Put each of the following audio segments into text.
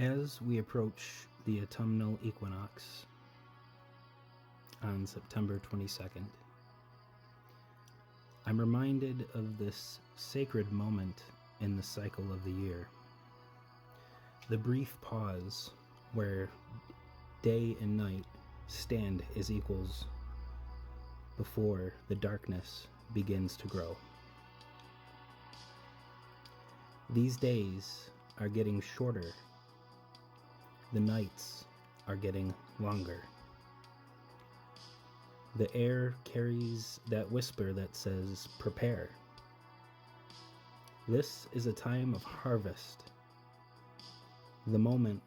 As we approach the Autumnal Equinox on September 22nd, I'm reminded of this sacred moment in the cycle of the year. The brief pause where day and night stand as equals before the darkness begins to grow. These days are getting shorter. The nights are getting longer. The air carries that whisper that says, prepare. This is a time of harvest, the moment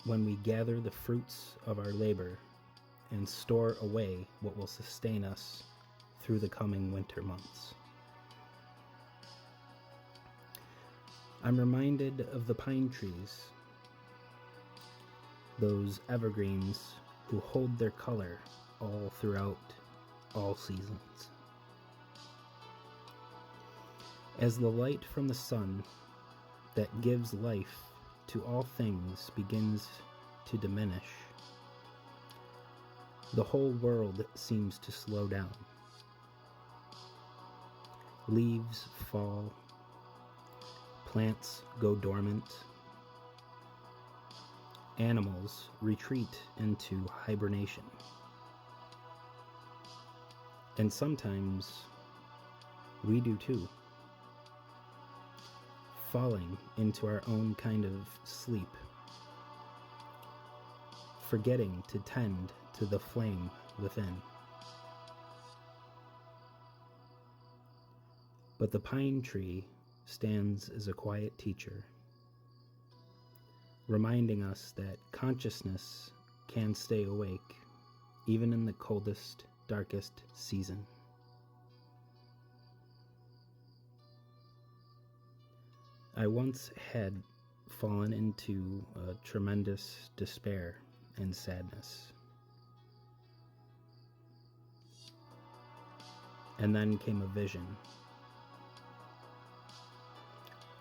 when we gather the fruits of our labor and store away what will sustain us through the coming winter months. I'm reminded of the pine trees, those evergreens who hold their color all throughout all seasons. As the light from the sun that gives life to all things begins to diminish, the whole world seems to slow down. Leaves fall, plants go dormant, animals retreat into hibernation. And sometimes we do too, falling into our own kind of sleep, forgetting to tend to the flame within. But the pine tree stands as a quiet teacher, reminding us that consciousness can stay awake even in the coldest, darkest season. I once had fallen into a tremendous despair and sadness. And then came a vision.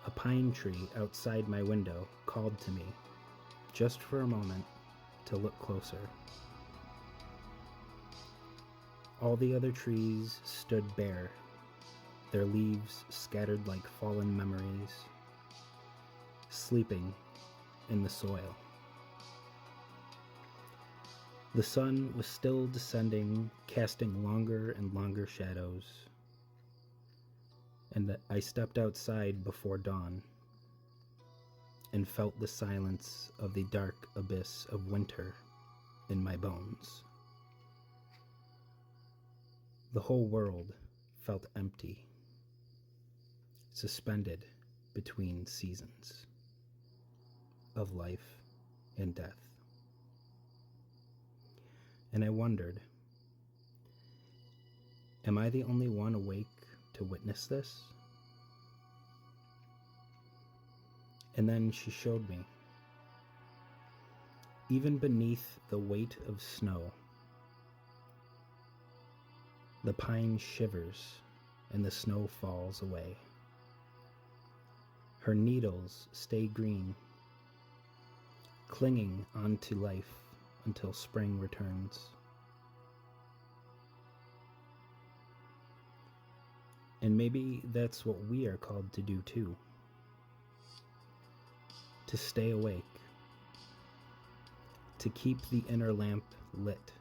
A pine tree outside my window called to me, just for a moment, to look closer. All the other trees stood bare, their leaves scattered like fallen memories, sleeping in the soil. The sun was still descending, casting longer and longer shadows, and I stepped outside before dawn and felt the silence of the dark abyss of winter in my bones. The whole world felt empty, suspended between seasons of life and death. And I wondered, am I the only one awake to witness this? And then she showed me, even beneath the weight of snow, the pine shivers and the snow falls away. Her needles stay green, clinging onto life until spring returns. And maybe that's what we are called to do too. To stay awake. To keep the inner lamp lit.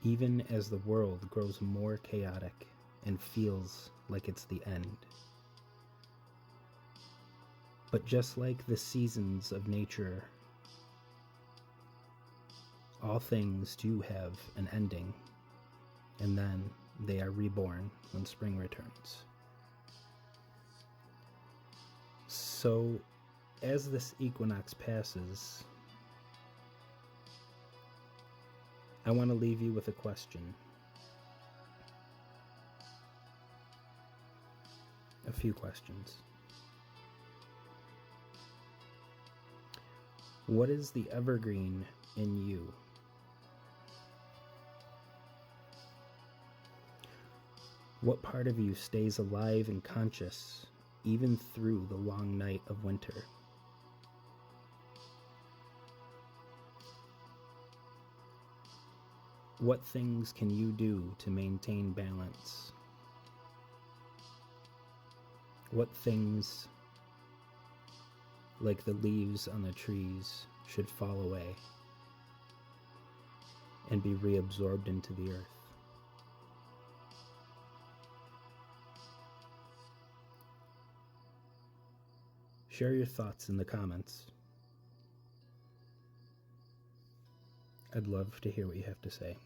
Even as the world grows more chaotic and feels like it's the end. But just like the seasons of nature, all things do have an ending, and then they are reborn when spring returns. So, as this equinox passes, I want to leave you with a question. A few questions. What is the evergreen in you? What part of you stays alive and conscious even through the long night of winter? What things can you do to maintain balance? What things, like the leaves on the trees, should fall away and be reabsorbed into the earth? Share your thoughts in the comments. I'd love to hear what you have to say.